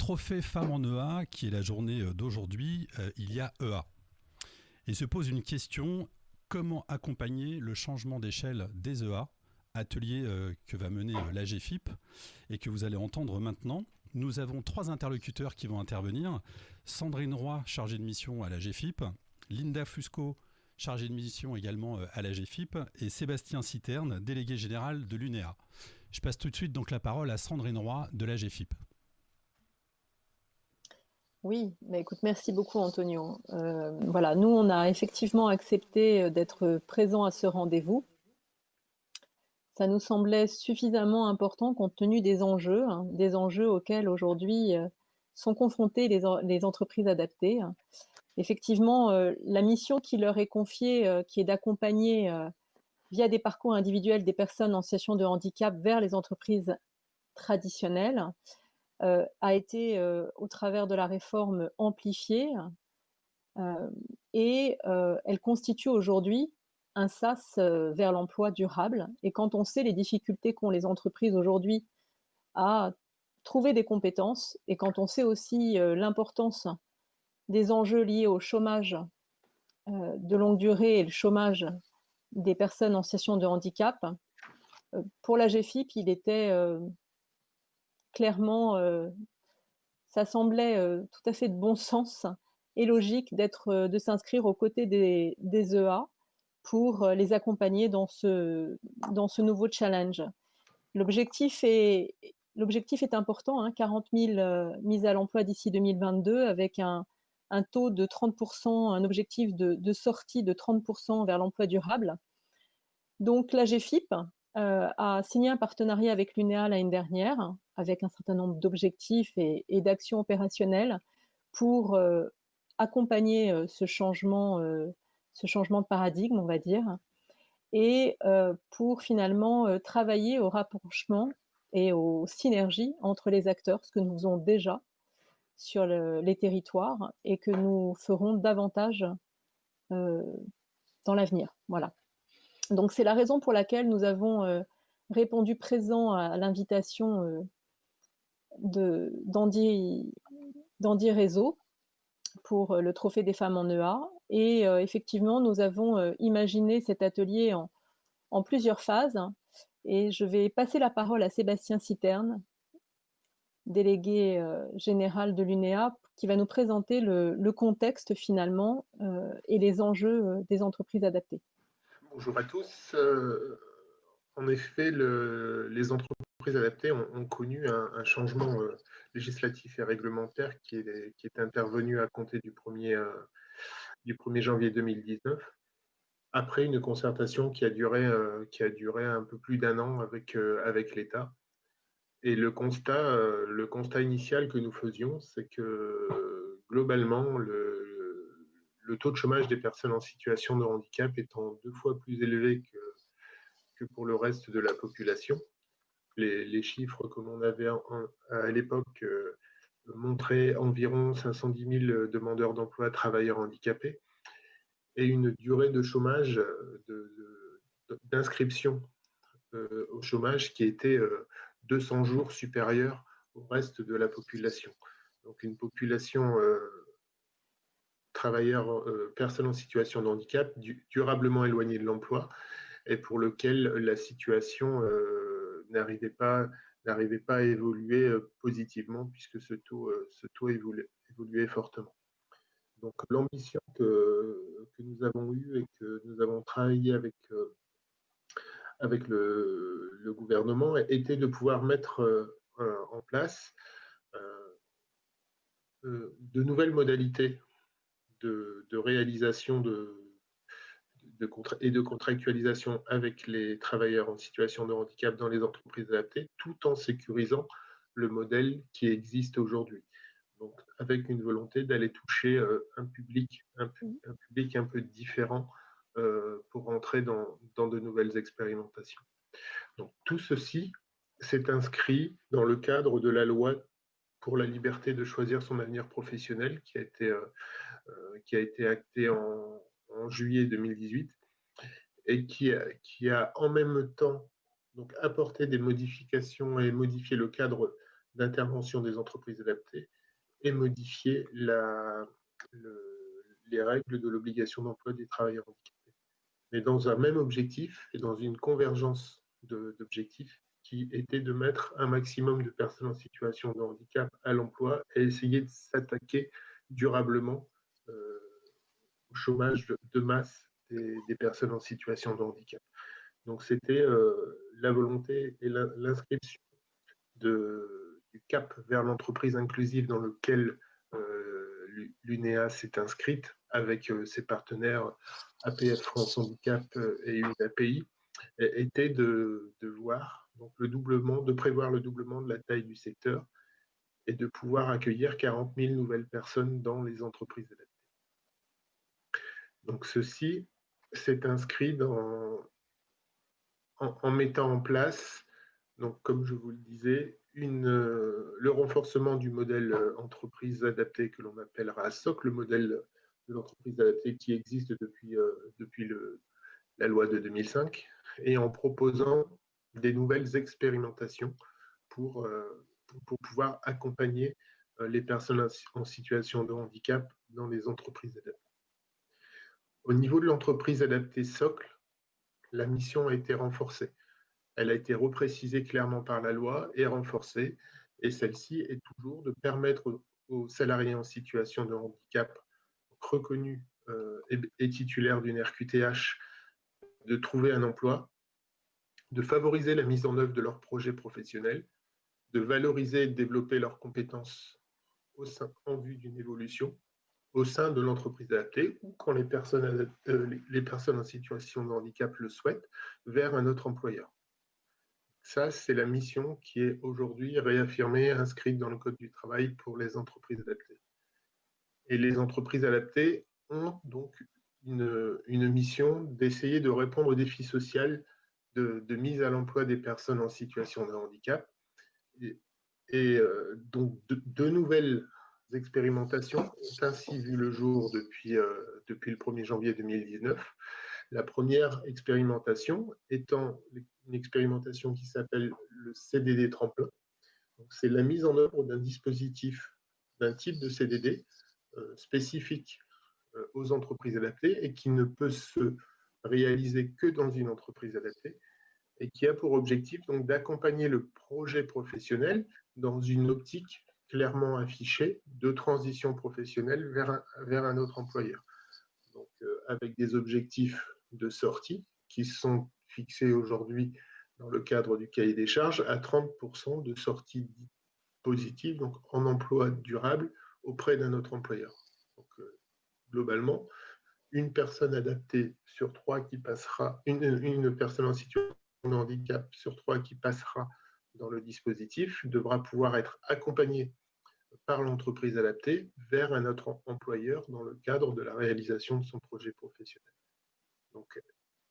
Trophée Femmes en EA, qui est la journée d'aujourd'hui, il y a EA. Et se pose une question, comment accompagner le changement d'échelle des EA, atelier que va mener l'AGFIP et que vous allez entendre maintenant. Nous avons 3 interlocuteurs qui vont intervenir. Sandrine Roy, chargée de mission à l'AGFIP, Linda Fusco, chargée de mission également à l'AGFIP, et Sébastien Citerne, délégué général de l'UNEA. Je passe tout de suite donc la parole à Sandrine Roy de l'AGFIP. Oui, mais écoute, merci beaucoup Antonio. Voilà, nous on a effectivement accepté d'être présents à ce rendez-vous. Ça nous semblait suffisamment important compte tenu des enjeux auxquels aujourd'hui sont confrontées les entreprises adaptées. Effectivement, la mission qui leur est confiée, qui est d'accompagner via des parcours individuels des personnes en situation de handicap vers les entreprises traditionnelles, a été, au travers de la réforme, amplifiée et elle constitue aujourd'hui un sas vers l'emploi durable. Et quand on sait les difficultés qu'ont les entreprises aujourd'hui à trouver des compétences, et quand on sait aussi l'importance des enjeux liés au chômage de longue durée et le chômage des personnes en situation de handicap, pour la GFIP, il était clairement, ça semblait tout à fait de bon sens et logique de s'inscrire aux côtés des EA pour les accompagner dans ce nouveau challenge. L'objectif est important, 40 000 mises à l'emploi d'ici 2022 avec un taux de 30%, un objectif de sortie de 30% vers l'emploi durable. Donc la GFIP a signé un partenariat avec l'UNEA l'année dernière avec un certain nombre d'objectifs et d'actions opérationnelles pour accompagner ce changement de paradigme, on va dire, et pour finalement travailler au rapprochement et aux synergies entre les acteurs, ce que nous faisons déjà sur les territoires et que nous ferons davantage dans l'avenir. Voilà. Donc c'est la raison pour laquelle nous avons répondu présent à l'invitation d'Andy Réseau pour le Trophée des femmes en EA. Et effectivement, nous avons imaginé cet atelier en plusieurs phases. Et je vais passer la parole à Sébastien Citerne, délégué général de l'UNEA, qui va nous présenter le contexte finalement et les enjeux des entreprises adaptées. Bonjour à tous. En effet, les entreprises adaptées ont connu un changement législatif et réglementaire qui est intervenu à compter du 1er janvier 2019, après une concertation qui a duré un peu plus d'1 an avec l'État. Et le constat initial que nous faisions, c'est que globalement, le taux de chômage des personnes en situation de handicap étant 2 fois plus élevé que pour le reste de la population. Les chiffres que l'on avait à l'époque montraient environ 510 000 demandeurs d'emploi travailleurs handicapés et une durée de chômage, d'inscription au chômage qui était 200 jours supérieure au reste de la population. Donc une population travailleurs, personnes en situation de handicap durablement éloignées de l'emploi et pour lequel la situation n'arrivait pas à évoluer positivement puisque ce taux évoluait fortement. Donc l'ambition que nous avons eue et que nous avons travaillé avec le gouvernement était de pouvoir mettre en place de nouvelles modalités de réalisation et de contractualisation avec les travailleurs en situation de handicap dans les entreprises adaptées, tout en sécurisant le modèle qui existe aujourd'hui. Donc, avec une volonté d'aller toucher un public un peu différent pour entrer dans de nouvelles expérimentations. Donc, tout ceci s'est inscrit dans le cadre de la loi pour la liberté de choisir son avenir professionnel qui a été actée en juillet 2018 et qui a en même temps donc apporté des modifications et modifié le cadre d'intervention des entreprises adaptées et modifier les règles de l'obligation d'emploi des travailleurs handicapés. Mais dans un même objectif et dans une convergence d'objectifs qui était de mettre un maximum de personnes en situation de handicap à l'emploi et essayer de s'attaquer durablement au chômage de masse des personnes en situation de handicap. Donc c'était la volonté et l'inscription du cap vers l'entreprise inclusive dans lequel l'UNEA s'est inscrite avec ses partenaires APF France Handicap et une API, était de voir donc de prévoir le doublement de la taille du secteur et de pouvoir accueillir 40 000 nouvelles personnes dans les entreprises adaptées. Donc ceci s'est inscrit en mettant en place, donc comme je vous le disais, le renforcement du modèle entreprise adaptée que l'on appellera SOC, le modèle de l'entreprise adaptée qui existe depuis la loi de 2005, et en proposant des nouvelles expérimentations pour pouvoir accompagner les personnes en situation de handicap dans les entreprises adaptées. Au niveau de l'entreprise adaptée socle, la mission a été renforcée. Elle a été reprécisée clairement par la loi et renforcée, et celle-ci est toujours de permettre aux salariés en situation de handicap reconnus et titulaires d'une RQTH de trouver un emploi, de favoriser la mise en œuvre de leurs projets professionnels, de valoriser et de développer leurs compétences en vue d'une évolution au sein de l'entreprise adaptée ou quand les personnes en situation de handicap le souhaitent, vers un autre employeur. Ça, c'est la mission qui est aujourd'hui réaffirmée, inscrite dans le Code du travail pour les entreprises adaptées. Et les entreprises adaptées ont donc une mission d'essayer de répondre aux défis sociaux de mise à l'emploi des personnes en situation de handicap. Donc, de nouvelles expérimentations ont ainsi vu le jour depuis le 1er janvier 2019. La première expérimentation étant une expérimentation qui s'appelle le CDD tremplin. C'est la mise en œuvre d'un dispositif, d'un type de CDD spécifique aux entreprises adaptées et qui ne peut se réaliser que dans une entreprise adaptée et qui a pour objectif donc d'accompagner le projet professionnel dans une optique clairement affichée de transition professionnelle vers un autre employeur. Donc, avec des objectifs de sortie qui sont fixés aujourd'hui dans le cadre du cahier des charges à 30% de sortie positive, donc en emploi durable auprès d'un autre employeur. Donc, globalement, une personne adaptée sur 3 qui passera, une personne en situation de handicap sur 3 qui passera dans le dispositif devra pouvoir être accompagnée par l'entreprise adaptée vers un autre employeur dans le cadre de la réalisation de son projet professionnel. Donc,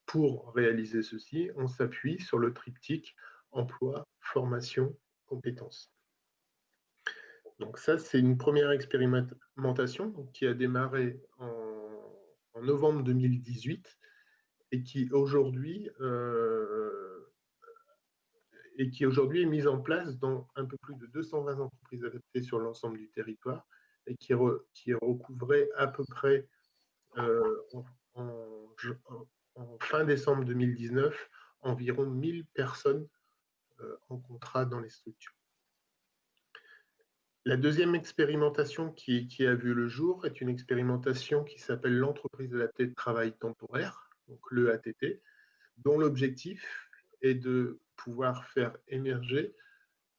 pour réaliser ceci, on s'appuie sur le triptyque emploi, formation, compétences. Donc ça, c'est une première expérimentation qui a démarré en novembre 2018 et qui aujourd'hui est mise en place dans un peu plus de 220 entreprises adaptées sur l'ensemble du territoire et qui est recouvrée à peu près en fin décembre 2019 environ 1000 personnes en contrat dans les structures. La deuxième expérimentation qui a vu le jour est une expérimentation qui s'appelle l'entreprise adaptée de travail temporaire, donc l'EATT, dont l'objectif est de pouvoir faire émerger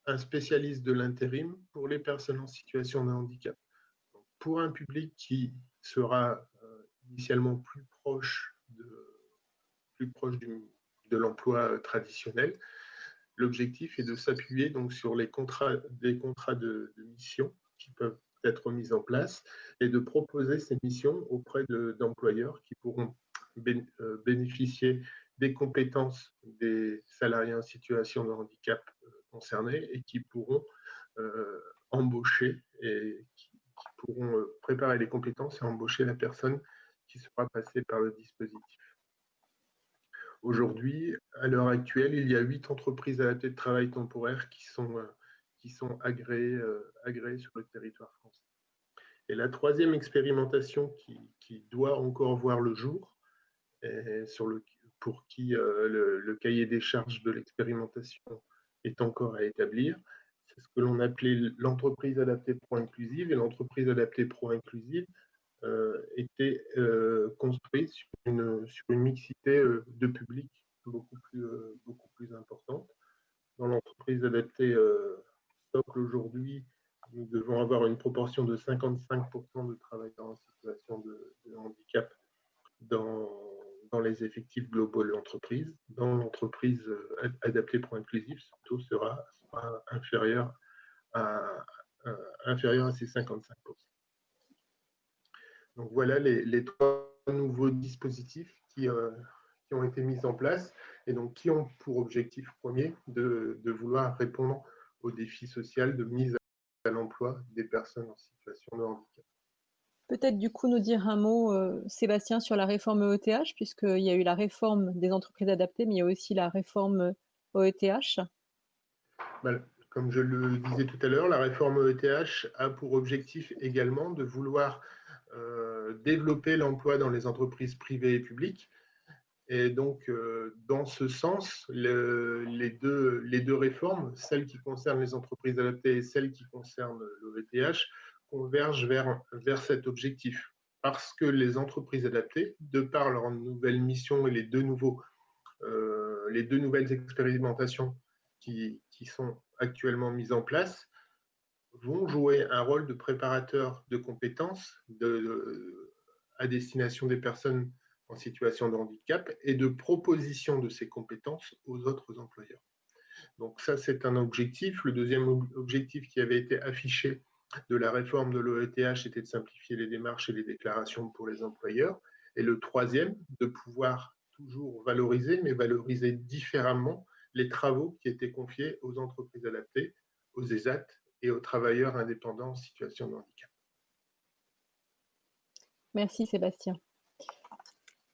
un spécialiste de l'intérim pour les personnes en situation de handicap. Donc, pour un public qui sera initialement plus proche de l'emploi traditionnel, l'objectif est de s'appuyer donc sur des contrats de mission qui peuvent être mis en place et de proposer ces missions auprès d'employeurs qui pourront bénéficier des compétences des salariés en situation de handicap concernés et qui pourront embaucher et qui pourront préparer les compétences et embaucher la personne qui sera passée par le dispositif. Aujourd'hui, à l'heure actuelle, il y a 8 entreprises adaptées de travail temporaire qui sont qui sont agréés sur le territoire français. Et la troisième expérimentation qui doit encore voir le jour, et pour qui le cahier des charges de l'expérimentation est encore à établir, c'est ce que l'on appelait l'entreprise adaptée pro-inclusive. Et l'entreprise adaptée pro-inclusive était construite sur une mixité de public beaucoup plus importante. Dans l'entreprise adaptée socle aujourd'hui, nous devons avoir une proportion de 55% de travailleurs en situation de handicap dans les effectifs globaux de l'entreprise. Dans l'entreprise adaptée pro-inclusive, ce taux sera inférieur à ces 55%. Donc voilà les trois nouveaux dispositifs qui ont été mis en place et donc qui ont pour objectif premier de vouloir répondre au défi social de mise à l'emploi des personnes en situation de handicap. Peut-être du coup nous dire un mot, Sébastien, sur la réforme EETH, puisqu'il y a eu la réforme des entreprises adaptées, mais il y a aussi la réforme EETH. Comme je le disais tout à l'heure, la réforme EETH a pour objectif également de vouloir développer l'emploi dans les entreprises privées et publiques. Et donc, dans ce sens, les deux réformes, celle qui concerne les entreprises adaptées et celle qui concerne l'EETH, convergent vers cet objectif. Parce que les entreprises adaptées, de par leur nouvelle mission et les deux nouvelles expérimentations qui sont actuellement mises en place, vont jouer un rôle de préparateur de compétences à destination des personnes en situation de handicap et de proposition de ces compétences aux autres employeurs. Donc ça, c'est un objectif. Le deuxième objectif qui avait été affiché de la réforme de l'EETH était de simplifier les démarches et les déclarations pour les employeurs. Et le troisième, de pouvoir toujours valoriser, mais valoriser différemment les travaux qui étaient confiés aux entreprises adaptées, aux ESAT et aux travailleurs indépendants en situation de handicap. Merci Sébastien.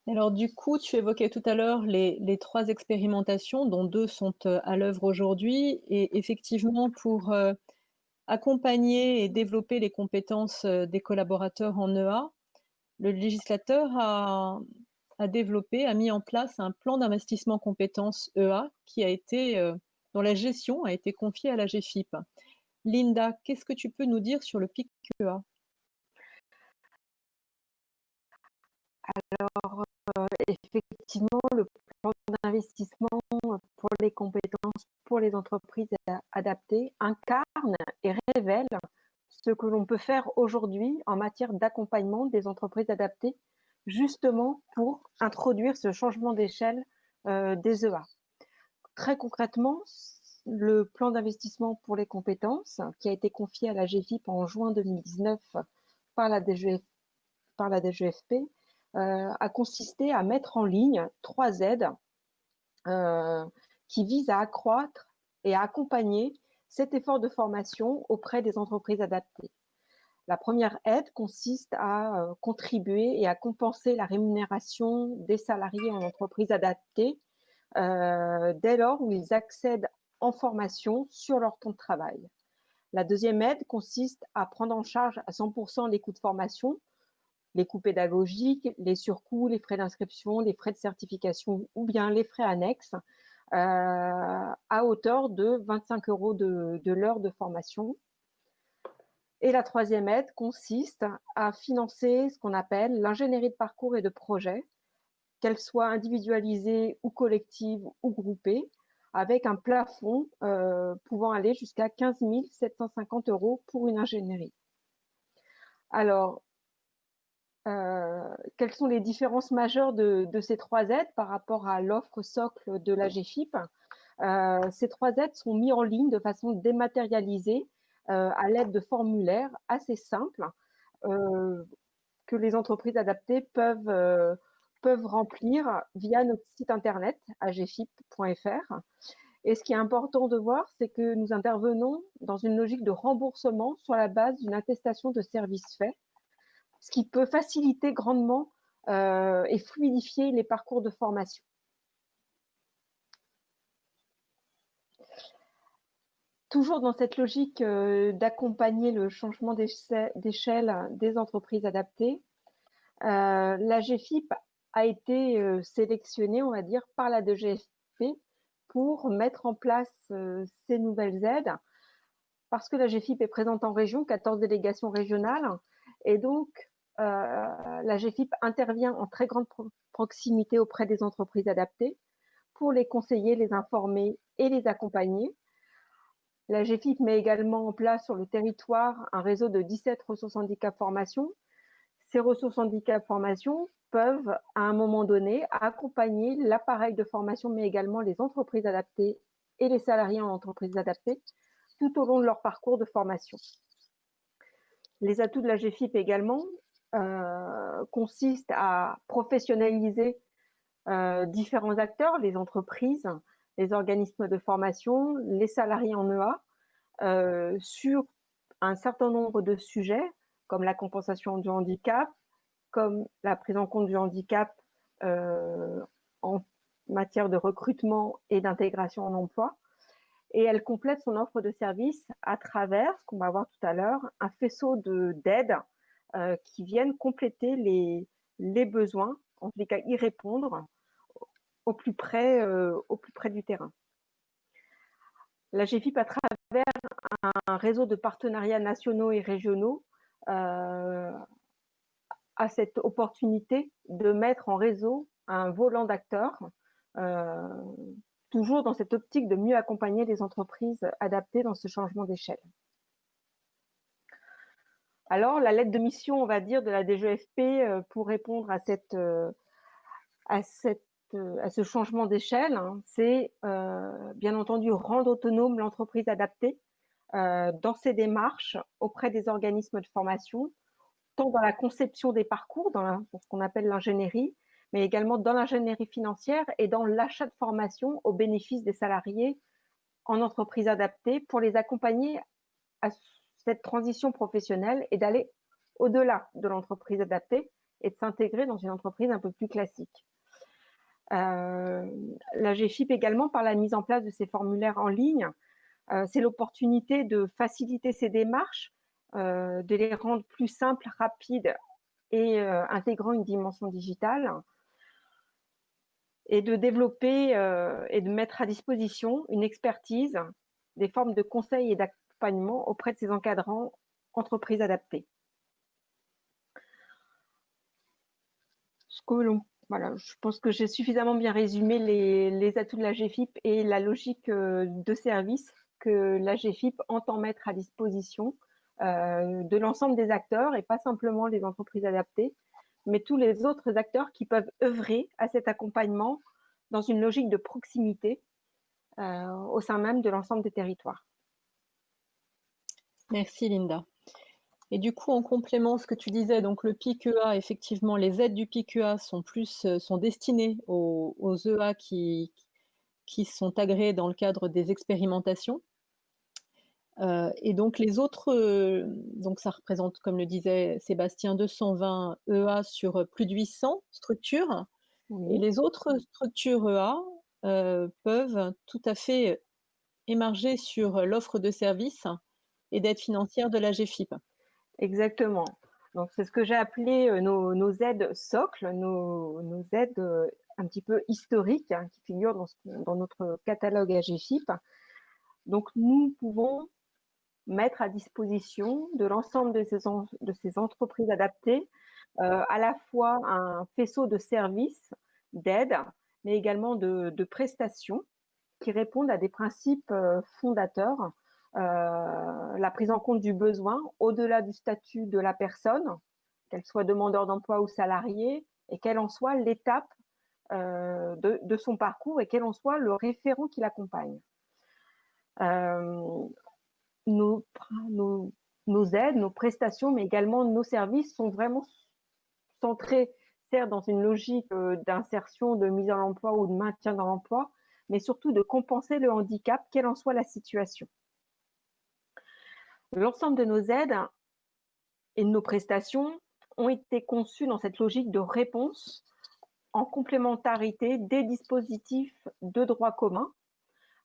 Alors du coup, tu évoquais tout à l'heure les trois expérimentations, dont deux sont à l'œuvre aujourd'hui. Et effectivement, pour accompagner et développer les compétences des collaborateurs en EA, le législateur a mis en place un plan d'investissement compétences EA dont la gestion a été confiée à la GFIP. Linda, qu'est-ce que tu peux nous dire sur le PIC EA ? Alors, effectivement, le plan d'investissement pour les compétences pour les entreprises adaptées incarne et révèle ce que l'on peut faire aujourd'hui en matière d'accompagnement des entreprises adaptées, justement pour introduire ce changement d'échelle des EA. Très concrètement, le plan d'investissement pour les compétences qui a été confié à la GFIP en juin 2019 par la DGFP a consisté à mettre en ligne 3 aides qui visent à accroître et à accompagner cet effort de formation auprès des entreprises adaptées. La première aide consiste à contribuer et à compenser la rémunération des salariés en entreprise adaptée dès lors où ils accèdent en formation sur leur temps de travail. La deuxième aide consiste à prendre en charge à 100% les coûts de formation, les coûts pédagogiques, les surcoûts, les frais d'inscription, les frais de certification ou bien les frais annexes à hauteur de 25 € de l'heure de formation. Et la troisième aide consiste à financer ce qu'on appelle l'ingénierie de parcours et de projet, qu'elle soit individualisée ou collective ou groupée, avec un plafond pouvant aller jusqu'à 15 750 € pour une ingénierie. Alors, quelles sont les différences majeures de ces 3 aides par rapport à l'offre socle de la GFIP ? Ces 3 aides sont mises en ligne de façon dématérialisée à l'aide de formulaires assez simples que les entreprises adaptées peuvent remplir via notre site internet agfip.fr. Et ce qui est important de voir, c'est que nous intervenons dans une logique de remboursement sur la base d'une attestation de service fait, ce qui peut faciliter grandement et fluidifier les parcours de formation. Toujours dans cette logique d'accompagner le changement d'échelle des entreprises adaptées, la GFIP a été sélectionnée, on va dire, par la DGFP pour mettre en place ces nouvelles aides, parce que la GFIP est présente en région, 14 délégations régionales, et donc la GFIP intervient en très grande proximité auprès des entreprises adaptées pour les conseiller, les informer et les accompagner. La GFIP met également en place sur le territoire un réseau de 17 ressources handicap formation. Ces ressources handicap formation peuvent, à un moment donné, accompagner l'appareil de formation, mais également les entreprises adaptées et les salariés en entreprises adaptées, tout au long de leur parcours de formation. Les atouts de la GFIP également consistent à professionnaliser différents acteurs, les entreprises, les organismes de formation, les salariés en EA, sur un certain nombre de sujets, comme la compensation du handicap, comme la prise en compte du handicap en matière de recrutement et d'intégration en emploi. Et elle complète son offre de services à travers, ce qu'on va voir tout à l'heure, un faisceau d'aides qui viennent compléter les besoins, en tous les cas y répondre au plus près du terrain. La GFIP, à travers un réseau de partenariats nationaux et régionaux, a cette opportunité de mettre en réseau un volant d'acteurs, toujours dans cette optique de mieux accompagner les entreprises adaptées dans ce changement d'échelle. Alors, la lettre de mission, on va dire, de la DGFP pour répondre à ce changement d'échelle, hein, c'est bien entendu rendre autonome l'entreprise adaptée dans ses démarches auprès des organismes de formation, tant dans la conception des parcours, dans ce qu'on appelle l'ingénierie, mais également dans l'ingénierie financière et dans l'achat de formation au bénéfice des salariés en entreprise adaptée pour les accompagner à cette transition professionnelle et d'aller au-delà de l'entreprise adaptée et de s'intégrer dans une entreprise un peu plus classique. La GFIP également, par la mise en place de ces formulaires en ligne, c'est l'opportunité de faciliter ces démarches, de les rendre plus simples, rapides et intégrant une dimension digitale, et de développer et de mettre à disposition une expertise, des formes de conseil et d'accompagnement auprès de ces encadrants entreprises adaptées. Voilà, je pense que j'ai suffisamment bien résumé les atouts de la GFIP et la logique de service que la GFIP entend mettre à disposition de l'ensemble des acteurs et pas simplement les entreprises adaptées, mais tous les autres acteurs qui peuvent œuvrer à cet accompagnement dans une logique de proximité au sein même de l'ensemble des territoires. Merci Linda. Et du coup, en complément, ce que tu disais, donc le PIC-EA, effectivement, les aides du PIC-EA sont destinées aux EA qui sont agréés dans le cadre des expérimentations. Et donc les autres, donc ça représente, comme le disait Sébastien, 220 EA sur plus de 800 structures. Oui. Et les autres structures EA peuvent tout à fait émarger sur l'offre de services et d'aide financière de la GFIP. Exactement. Donc c'est ce que j'ai appelé nos aides socles, nos aides un petit peu historiques, hein, qui figurent dans notre catalogue à GFIP. Donc nous pouvons mettre à disposition de l'ensemble de ces entreprises adaptées à la fois un faisceau de services, d'aides, mais également de prestations qui répondent à des principes fondateurs. La prise en compte du besoin au-delà du statut de la personne, qu'elle soit demandeur d'emploi ou salarié, et quelle en soit l'étape de son parcours et quel en soit le référent qui l'accompagne. Nos aides, nos prestations, mais également nos services sont vraiment centrés, certes, dans une logique d'insertion, de mise en emploi ou de maintien dans l'emploi, mais surtout de compenser le handicap, quelle en soit la situation. L'ensemble de nos aides et de nos prestations ont été conçues dans cette logique de réponse en complémentarité des dispositifs de droit commun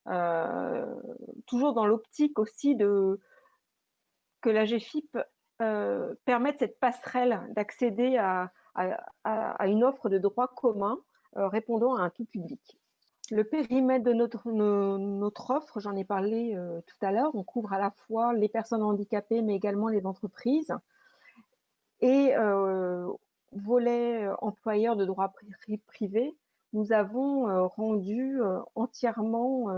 toujours dans l'optique aussi que la GFIP permette cette passerelle d'accéder à une offre de droit commun répondant à un tout public. Le périmètre de notre offre, j'en ai parlé tout à l'heure, on couvre à la fois les personnes handicapées mais également les entreprises. Et volet employeur de droit privé, nous avons rendu entièrement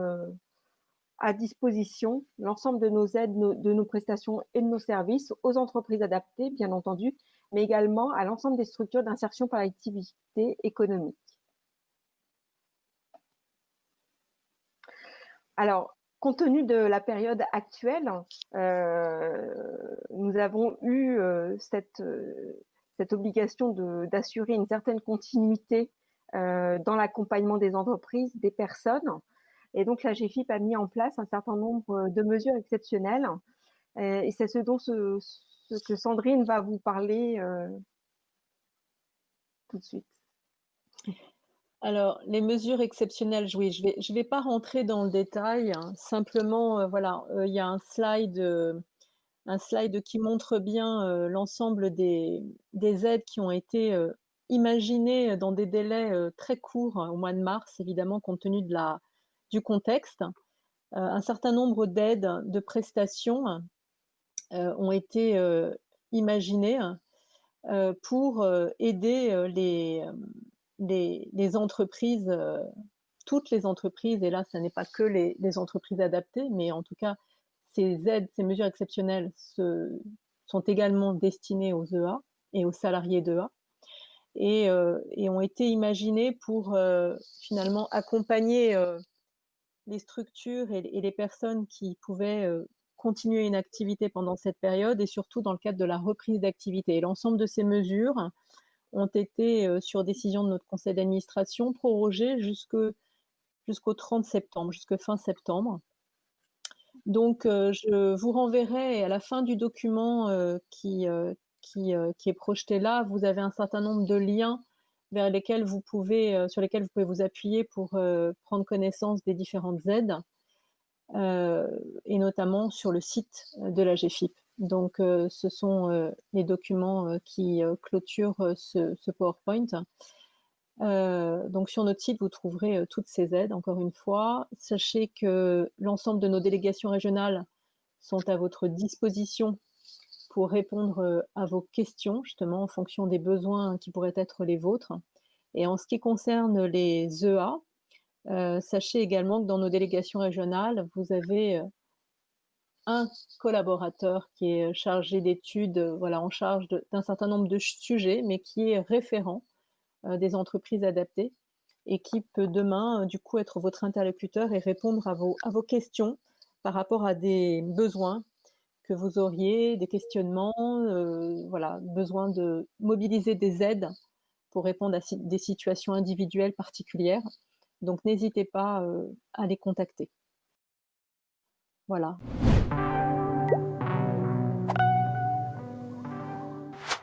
à disposition l'ensemble de nos aides, de nos prestations et de nos services aux entreprises adaptées, bien entendu, mais également à l'ensemble des structures d'insertion par l'activité économique. Alors, compte tenu de la période actuelle, nous avons eu cette obligation d'assurer une certaine continuité dans l'accompagnement des entreprises, des personnes. Et donc, la GFIP a mis en place un certain nombre de mesures exceptionnelles. Et c'est ce que Sandrine va vous parler tout de suite. Alors, les mesures exceptionnelles, oui, je vais pas rentrer dans le détail, hein. Simplement, voilà, il y a un slide qui montre bien l'ensemble des aides qui ont été imaginées dans des délais très courts au mois de mars, évidemment, compte tenu du contexte. Un certain nombre d'aides, de prestations ont été imaginées pour aider les entreprises, toutes les entreprises, et là, ce n'est pas que les entreprises adaptées, mais en tout cas, ces aides, ces mesures exceptionnelles sont également destinées aux EA et aux salariés d'EA et ont été imaginées pour finalement accompagner les structures et les personnes qui pouvaient continuer une activité pendant cette période et surtout dans le cadre de la reprise d'activité. Et l'ensemble de ces mesures ont été, sur décision de notre conseil d'administration, prorogées jusqu'au 30 septembre, jusqu'à fin septembre. Donc, je vous renverrai à la fin du document qui est projeté là. Vous avez un certain nombre de liens sur lesquels vous pouvez vous appuyer pour prendre connaissance des différentes aides, et notamment sur le site de la GFIP. Donc, ce sont les documents qui clôturent ce PowerPoint. Donc, sur notre site, vous trouverez toutes ces aides, encore une fois. Sachez que l'ensemble de nos délégations régionales sont à votre disposition pour répondre à vos questions, justement, en fonction des besoins qui pourraient être les vôtres. Et en ce qui concerne les EA, sachez également que dans nos délégations régionales, vous avez un collaborateur qui est chargé d'études, voilà, en charge d'un certain nombre de sujets, mais qui est référent des entreprises adaptées et qui peut demain, du coup, être votre interlocuteur et répondre à vos questions par rapport à des besoins que vous auriez, des questionnements, voilà, besoin de mobiliser des aides pour répondre à des situations individuelles particulières. Donc, n'hésitez pas à les contacter. Voilà.